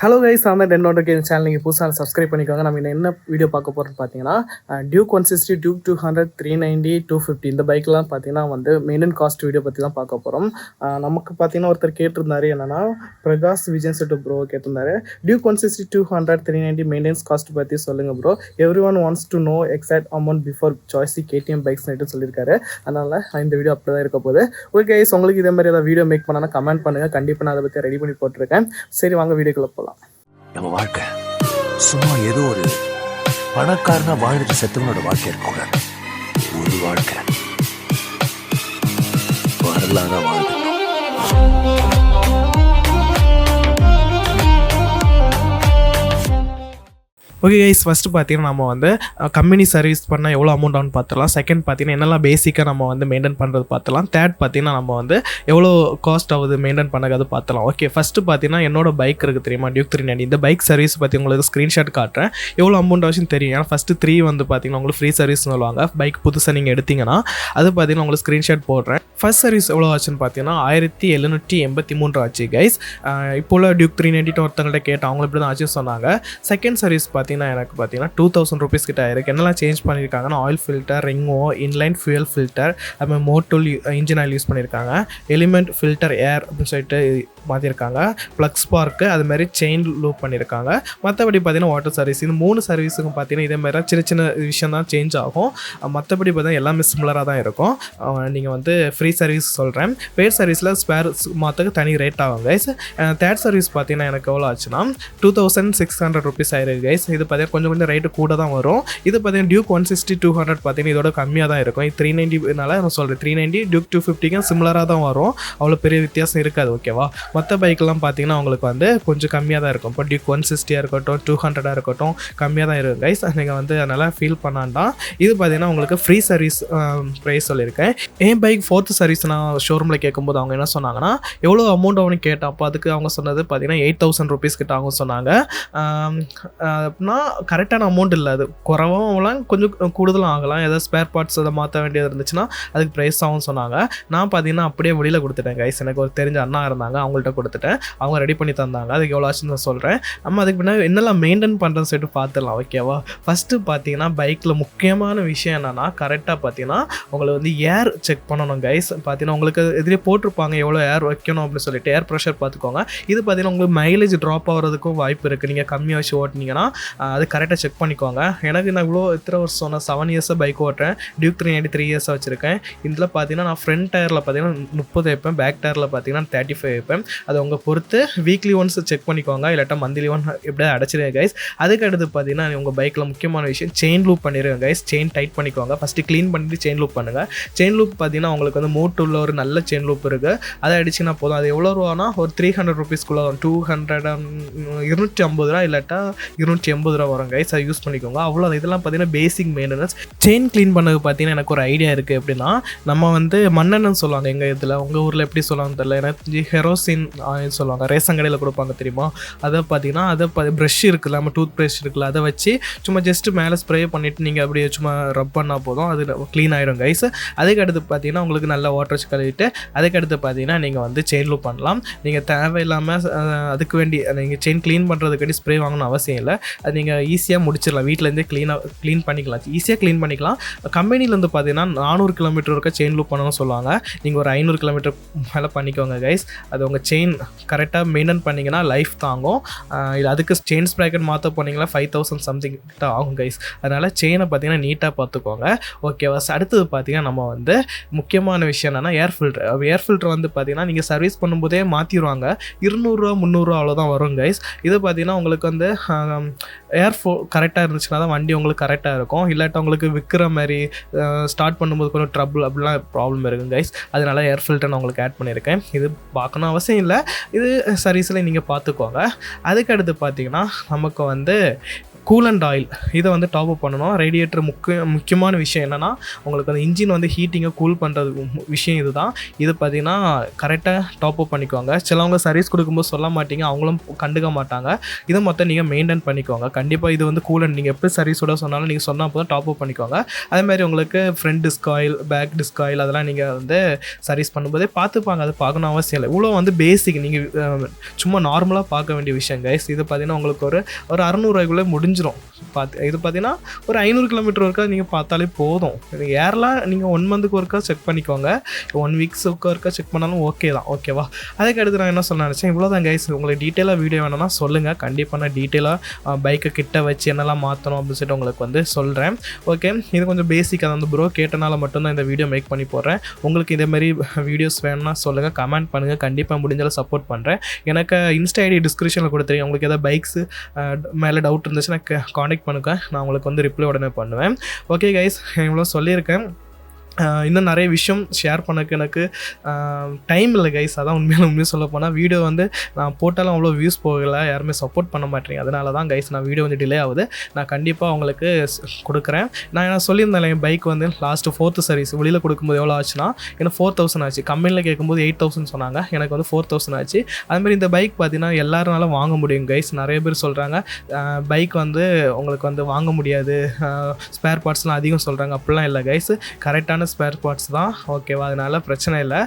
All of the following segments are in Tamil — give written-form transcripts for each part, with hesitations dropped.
ஹலோ கைஸ், நான் தான் டென் நோட்டிஃபிகேஷன் சேனல் நீங்கள் புதுசாக சப்ஸ்கிரைப் பண்ணிக்கோங்க. நம்ம என்ன வீடியோ பார்க்க போகிறோம்னு பார்த்தீங்கன்னா, டியூக் 160, டியூக் 200, 390, 250 இந்த பைக்லாம் பார்த்தீங்கன்னா மெயின்டென் காஸ்ட் வீடியோ பற்றி தான் பார்க்க போகிறோம். நமக்கு பார்த்தீங்கன்னா ஒருத்தர் கேட்டிருந்தாரு, என்னன்னா பிரகாஷ் விஜயன் செட்டு ப்ரோ கேட்டிருந்தாரு, டியூக் 160, 200, 390 மெயின்டெனன்ஸ் காஸ்ட் பற்றி சொல்லுங்கள் bro. Every one wants to know exact amount before சாய்ஸி கேடிஎம் பைக்ஸ் நைட்டு சொல்லியிருக்காரு. அதனால் இந்த வீடியோ அப்படி தான் இருக்க போகுது. ஓகே கைஸ், உங்களுக்கு இதே மாதிரி ஏதாவது வீடியோ மேக் பண்ணால் கமெண்ட் பண்ணுங்கள். கண்டிப்பாக நான் அதை பற்றி ரெடி பண்ணி போட்டிருக்கேன். சரி, வாங்க வீடியோக்குள்ளே போகலாம். நம்ம வாழ்க்கை சும்மா ஏதோ ஒரு பணக்காரனா வாழ்ந்துட்டு செத்தவனோட வாழ்க்கை இருக்கக்கூடாது. ஒரு வாழ்க்கை வரலாறா வாழ்க்கை. ஓகே கைஸ், ஃபஸ்ட்டு பார்த்தீங்கன்னா நம்ம கம்பெனி சர்வீஸ் பண்ணால் எவ்வளோ அமௌண்ட் ஆகும்னு பார்த்துலாம். செகண்ட் பார்த்தீங்கன்னா என்னெல்லாம் பேசிக்காக நம்ம மெயின்டைன் பண்ணுறது பார்த்துலாம். தேர்ட் பார்த்தீங்கன்னா நம்ம எவ்வளோ காஸ்ட் ஆகுது மெயின்டைன் பண்ணது பார்த்துலாம். ஓகே, ஃபஸ்ட்டு பார்த்தீங்கன்னா என்னோட பைக் இருக்குது தெரியுமா, டியூக் 390. இந்த பைக் சர்வீஸ் பற்றி உங்களுக்கு ஸ்க்ரீன்ஷாட் காட்டுறேன். எவ்வளோ அமௌண்ட் ஆச்சுன்னு தெரியும். ஏன்னா ஃபஸ்ட்டு 3 பார்த்தீங்கன்னா உங்களுக்கு ஃப்ரீ சர்வீஸ்னு சொல்லுவாங்க. பைக் புதுசாக நீங்கள் எடுத்திங்கன்னா அது பார்த்தீங்கன்னா உங்களுக்கு ஸ்க்ரீன்ஷாட் போடுறேன். ஃபஸ்ட் சர்வீஸ் எவ்வளோ ஆச்சுன்னு பார்த்தீங்கன்னா 1783 ஆச்சு கைஸ். இப்போ உள்ள டியூக் 390 ஒருத்தவங்கள்ட்ட கேட்டேன், அவங்க இப்படி தான் ஆச்சுன்னு சொன்னாங்க. செகண்ட் சர்வீஸ் எனக்கு பார்த்தீங்கன்னா 2000 ரூபீஸ் கிட்ட ஆயிருக்கு. என்னெல்லாம் சேஞ்ச் பண்ணியிருக்காங்கன்னா, ஆயில் ஃபில்டர், ரிங்கோ, இன்லைன் ஃபியூயல் ஃபில்டர், அதுமாதிரி மோட்டோல் இன்ஜின் ஆயில் யூஸ் பண்ணியிருக்காங்க, எலிமெண்ட் ஃபில்டர் ஏர் அப்படின்னு சொல்லிட்டு மாற்றிருக்காங்க, ப்ளக் ஸ்பார்க்கு, அதுமாதிரி செயின் லூப் பண்ணியிருக்காங்க. மற்றபடி பார்த்தீங்கன்னா வாட்டர் சர்வீஸ், இந்த 3 சர்வீஸுக்கும் பார்த்தீங்கன்னா இதேமாதிரி சின்ன சின்ன விஷயம் தான் சேஞ்ச் ஆகும். மற்றபடி பார்த்தீங்கன்னா எல்லாமே சிமிலராக தான் இருக்கும். நீங்கள் ஃப்ரீ சர்வீஸ் சொல்கிறேன். பெய்ட் சர்வீஸில் ஸ்பேர் மாற்றக்கு தனி ரேட் ஆகும் கைஸ். தேர்ட் சர்வீஸ் பார்த்தீங்கன்னா எனக்கு எவ்வளோ ஆச்சுன்னா 2600 ரூபீஸ் ஆயிருக்கு கைஸ். இது பார்த்தீங்கன்னா கொஞ்சம் ரேட்டு கூட தான் வரும். இது பார்த்தீங்கன்னா டியூக் 160, 200 பார்த்தீங்கன்னா இதோட கம்மியாக தான் இருக்கும். 390னால நான் சொல்கிறேன், 390 டியூக் 250க்கும் சிமிலராக தான் வரும். அவ்வளோ பெரிய வித்தியாசம் இருக்காது. ஓகேவா? மற்ற பைக்கெலாம் பார்த்தீங்கன்னா உங்களுக்கு கொஞ்சம் கம்மியாக தான் இருக்கும். இப்போ டியூக் 160 இருக்கட்டும், 200 இருக்கட்டும், கம்மியாக தான் இருக்கும் கைஸ். நீங்கள் அதனால் ஃபீல் பண்ணாண்டாம். இது பார்த்தீங்கன்னா உங்களுக்கு ஃப்ரீ சர்வீஸ் ப்ரைஸ் சொல்லியிருக்கேன். என் பைக் 4th சர்வீஸ் நான் ஷோரூமில் கேட்கும்போது அவங்க என்ன சொன்னாங்கன்னா, எவ்வளோ அமௌண்ட் அவனு கேட்டான். அப்போ அதுக்கு அவங்க சொன்னது பார்த்தீங்கன்னா 8000 ரூபீஸ் கிட்ட அவங்க சொன்னாங்க. அப்படின்னா கரெக்டான அமௌண்ட் இல்லை, அது குறவாகலாம் கொஞ்சம் கூடுதலும் ஆகலாம். ஏதாவது ஸ்பேர் பார்ட்ஸ் அதை மாற்ற வேண்டியது இருந்துச்சுன்னா அதுக்கு ப்ரைஸ் ஆகும் சொன்னாங்க. நான் பார்த்தீங்கன்னா அப்படியே வெளியில் கொடுத்துட்டேன் கைஸ். எனக்கு ஒரு தெரிஞ்ச அண்ணா இருந்தாங்க, அவங்கள்ட்ட கொடுத்துட்டேன். அவங்க ரெடி பண்ணி தந்தாங்க. அதுக்கு எவ்வளோ ஆச்சுன்னு நான் சொல்கிறேன். நம்ம அதுக்கு பின்னாடி என்னெல்லாம் மெயின்டைன் பண்ணுறதுன்னு சொல்லிட்டு பார்த்துடலாம். ஓகேவா? ஃபஸ்ட்டு பார்த்தீங்கன்னா பைக்கில் முக்கியமான விஷயம் என்னென்னா, கரெக்டாக பார்த்தீங்கன்னா உங்களை ஏர் செக் பண்ணணும் கைஸ். பார்த்தீங்கன்னா உங்களுக்கு எதிரே போட்டிருப்பாங்க எவ்வளோ ஏர் வைக்கணும் அப்படின்னு சொல்லிட்டு ஏர் ப்ரெஷர் பார்த்துக்கோங்க. இது பார்த்தீங்கன்னா உங்களுக்கு மைலேஜ் ட்ராப் ஆகிறதுக்கும் வாய்ப்பு இருக்குது. நீங்கள் கம்மியாக வச்சு ஓட்டினீங்கன்னா அது கரெக்டாக செக் பண்ணிக்கோங்க. எனக்கு நான் இவ்வளோ இத்தனை வருஷம் சொன்னேன், 7 இயர்ஸாக பைக் ஓட்டுறேன். டியூக் 390 3 இயர்ஸாக வச்சுருக்கேன். இதில் பார்த்தீங்கன்னா நான் ஃப்ரண்ட் டயரில் பார்த்தீங்கன்னா 30 வைப்பேன், பேக் டயரில் பார்த்தீங்கன்னா 35 வைப்பேன். அதை உங்கள் பொறுத்து வீக்லி ஒன்ஸ் செக் பண்ணிக்கோங்க, இல்லாட்டா மந்த்லி ஒன் எப்படியா அடைச்சிருங்க கைஸ். அதுக்கு அடுத்து பார்த்தீங்கன்னா உங்கள் பைக்கில் முக்கியமான விஷயம் செயின் லூப் பண்ணிடுங்க கைஸ். செயின் டைட் பண்ணிக்கோங்க. ஃபஸ்ட்டு க்ளீன் பண்ணிட்டு செயின் லூப் பண்ணுங்கள். செயின் லூப் பார்த்தீங்கன்னா உங்களுக்கு மூட்டுள்ள ஒரு நல்ல செயின் லூப் இருக்குது, அதை அடிச்சுன்னா போதும். அது எவ்வளோ ரூபானா ஒரு 300 ரூபீஸ்க்குள்ளே வரும். 250 ரூபா இல்லாட்டா 280 ரூபா வரும் கைஸ். அதை யூஸ் பண்ணிக்கோங்க. அவ்வளோ இதெல்லாம் பார்த்தீங்கன்னா பேசிக் மெயின்டெனன்ஸ். செயின் க்ளீன் பண்ணது பார்த்தீங்கன்னா எனக்கு ஒரு ஐடியா இருக்குது. எப்படின்னா நம்ம மண்ணெண்ணன்னு சொல்லுவாங்க எங்கள் இதில், உங்கள் ஊரில் எப்படி சொல்லுவாங்க தெரியல, எனக்கு ஹெரோசின் சொல்லுவாங்க, ரேஷன் கடையில் கொடுப்பாங்க தெரியுமா. அதை பார்த்தீங்கன்னா ப்ரஷ் இருக்குல்ல, நம்ம டூத் ப்ரஷ் இருக்குல்ல, அதை வச்சு சும்மா ஜஸ்ட்டு மேலே ஸ்ப்ரே பண்ணிவிட்டு நீங்கள் அப்படியே சும்மா ரப் பண்ணால் போதும், அது க்ளீன் ஆகிடும் கைஸ். அதுக்கு அடுத்து பார்த்தீங்கன்னா உங்களுக்கு நல்லா வாட்டர் வச்சு கழுவிட்டு அதுக்கு அடுத்து பார்த்தீங்கன்னா நீங்கள் செயின் லூப் பண்ணலாம். நீங்கள் தேவையில்லாமல் அதுக்கு வேண்டி நீங்கள் செயின் க்ளீன் பண்ணுறதுக்கு ஸ்ப்ரே வாங்கணும் அவசியம் இல்லை. அது நீங்கள் ஈஸியாக முடிச்சிடலாம், வீட்டிலேருந்தே க்ளீன் பண்ணிக்கலாம், ஈஸியாக க்ளீன் பண்ணிக்கலாம். கம்பெனிலேருந்து பார்த்தீங்கன்னா 400 கிலோமீட்டர் இருக்க செயின் லூப் பண்ணணும்னு சொல்லுவாங்க. நீங்கள் ஒரு 500 கிலோமீட்டர் மேலே பண்ணிக்கோங்க கைஸ். அது உங்கள் செயின் கரெக்டாக மெயின்டைன் பண்ணிங்கன்னா லைஃப் தாங்கும். இல்லை அதுக்கு செயின் ஸ்ப்ராக்கெட் மாற்ற போனீங்கன்னா 5000 சம்திங் கிட்ட ஆகும் கைஸ். அதனால் செயினை பார்த்தீங்கன்னா நீட்டாக பார்த்துக்கோங்க. ஓகேவா? அடுத்தது பார்த்தீங்கன்னா நம்ம முக்கியமான விஷயம் என்னென்னா ஏர் ஃபில்டர். ஏர் ஃபில்டர் பார்த்தீங்கன்னா நீங்கள் சர்வீஸ் பண்ணும்போதே மாற்றிடுவாங்க. 200 ரூபா 300 ரூபா அவ்வளோதான் வரும் கைஸ். இது பார்த்தீங்கன்னா உங்களுக்கு ஏர் கரெக்டாக இருந்துச்சுன்னா தான் வண்டி உங்களுக்கு கரெக்டாக இருக்கும். இல்லாட்டா உங்களுக்கு விற்கிற மாதிரி ஸ்டார்ட் பண்ணும்போது கொஞ்சம் ட்ரபிள் அப்படிலாம் ப்ராப்ளம் இருக்குது கைஸ். அதனால ஏர் ஃபில்டர் நான் உங்களுக்கு ஆட் பண்ணியிருக்கேன். இது பார்க்கணும் அவசியம் இல்லை, இது சர்வீஸில் நீங்கள் பார்த்துக்கோங்க. அதுக்கு அடுத்து பார்த்தீங்கன்னா நமக்கு கூலண்ட் ஆயில் இதை வந்து டாப் அப் பண்ணணும். ரேடியேட்டர் முக்கியமான விஷயம் என்னென்னா உங்களுக்கு அந்த இன்ஜின் வந்து ஹீட்டிங்கை கூல் பண்ணுறது விஷயம் இதுதான். இது பார்த்திங்கன்னா கரெக்டாக டாப் அப் பண்ணிக்கோங்க. சிலவங்க சர்வீஸ் கொடுக்கும்போது சொல்ல மாட்டீங்க, அவங்களும் கண்டுக்க மாட்டாங்க. இதை மொத்தம் நீங்கள் மெயின்டைன் பண்ணிக்கோங்க. கண்டிப்பாக இது வந்து கூலண்ட் நீங்கள் எப்படி சர்வீஸோட சொன்னாலும் நீங்கள் சொன்னால் போதும் டாப் அப் பண்ணிக்கோங்க. அதேமாதிரி உங்களுக்கு front disc oil, back disc oil அதெல்லாம் நீங்கள் வந்து சர்வீஸ் பண்ணும்போதே பார்த்துப்பாங்க. அது பார்க்கணும் அவசியம் இல்லை. இவ்வளோ வந்து பேசிக் நீங்கள் சும்மா நார்மலாக பார்க்க வேண்டிய விஷயம் கைஸ். இது பார்த்திங்கன்னா உங்களுக்கு ஒரு 600 முடிஞ்சிடும். இது பார்த்தீங்கன்னா ஒரு 500 கிலோமீட்டர் ஒருக்கா நீங்கள் பார்த்தாலே போதும். ஏர்லாம் நீங்கள் 1 மந்த்துக்கு ஒருக்கா செக் பண்ணிக்கோங்க, 1 வீக்ஸுக்கு ஒருக்கா செக் பண்ணாலும் ஓகே தான். ஓகேவா? அதுக்கு அடுத்து நான் என்ன சொல்ல நினச்சேன், இவ்வளோ தான் கைஸ். உங்களுக்கு டீட்டெயிலாக வீடியோ வேணும்னா சொல்லுங்கள். கண்டிப்பாக நான் டீட்டெயிலாக பைக்கை கிட்ட வச்சு என்னெல்லாம் மாற்றணும் அப்படின்னு சொல்லிட்டு உங்களுக்கு வந்து சொல்கிறேன். ஓகே, இது கொஞ்சம் பேசிக்காக அந்த ப்ரோ கேட்டனால மட்டும்தான் இந்த வீடியோ மேக் பண்ணி போடுறேன். உங்களுக்கு இதேமாதிரி வீடியோஸ் வேணும்னா சொல்லுங்கள், கமெண்ட் பண்ணுங்கள். கண்டிப்பாக முடிஞ்சாலும் சப்போர்ட் பண்ணுறேன். எனக்கு இன்ஸ்டா ஐடி டிஸ்கிரிப்ஷனில் கொடுத்துருக்கேன். உங்களுக்கு எதாவது பைக்ஸு மேலே டவுட் இருந்துச்சுன்னா காண்டாக்ட் பண்ணுங்க. நான் உங்களுக்கு வந்து ரிப்ளை உடனே பண்ணுவேன். ஓகே கைஸ், இவ்வளோ சொல்லியிருக்கேன். இன்னும் நிறைய விஷயம் ஷேர் பண்ணக்கு எனக்கு டைம் இல்லை கைஸ். அதான் உண்மையாக சொல்ல போனால் வீடியோ வந்து நான் போட்டாலும் அவ்வளோ வியூஸ் போகலை, யாருமே சப்போர்ட் பண்ண மாட்டேங்க. அதனால தான் கைஸ் நான் வீடியோ வந்து டிலே ஆகுது. நான் கண்டிப்பாக உங்களுக்கு கொடுக்குறேன். நான் சொல்லியிருந்தேன் என் பைக் வந்து லாஸ்ட்டு 4th சர்வீஸ் வெளியில் கொடுக்கும்போது எவ்வளோ ஆச்சுன்னா எனக்கு 4000 ஆச்சு. கம்பெனியில் கேட்கும்போது 8000 சொன்னாங்க, எனக்கு வந்து 4000 ஆச்சு. அதுமாதிரி இந்த பைக் பார்த்தீங்கன்னா எல்லாருனாலும் வாங்க முடியும் கைஸ். நிறைய பேர் சொல்கிறாங்க பைக் வந்து உங்களுக்கு வந்து வாங்க முடியாது, ஸ்பேர் பார்ட்ஸ்லாம் அதிகம் சொல்கிறாங்க. அப்படிலாம் இல்லை கைஸ், கரெக்டான ஸ்பேர் பார்ட்ஸ் தான். ஓகேவா? அதனால் பிரச்சனை இல்லை.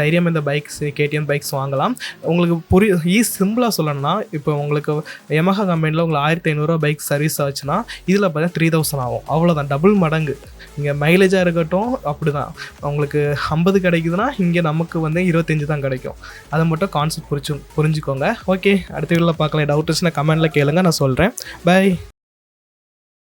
தைரியம் இந்த பைக்ஸ் KTM பைக்ஸ் வாங்கலாம். உங்களுக்கு சிம்பிளாக சொல்லணும்னா இப்போ உங்களுக்கு யமஹா கம்பெனியில் உங்களுக்கு 1500 பைக் சர்வீஸ் ஆச்சுன்னா இதில் பார்த்தா 3000 ஆகும். அவ்வளோதான், டபுள் மடங்கு. இங்கே மைலேஜாக இருக்கட்டும் அப்படி தான். உங்களுக்கு 50 கிடைக்குதுன்னா இங்கே நமக்கு வந்து 25 தான் கிடைக்கும். அதை மட்டும் கான்செப்ட் புரிஞ்சுக்கோங்க. ஓகே, அடுத்த வீடியோவில் பார்க்கலாம். டவுட் இருந்துச்சுன்னா கமெண்ட்டில் கேளுங்க, நான் சொல்கிறேன். பை.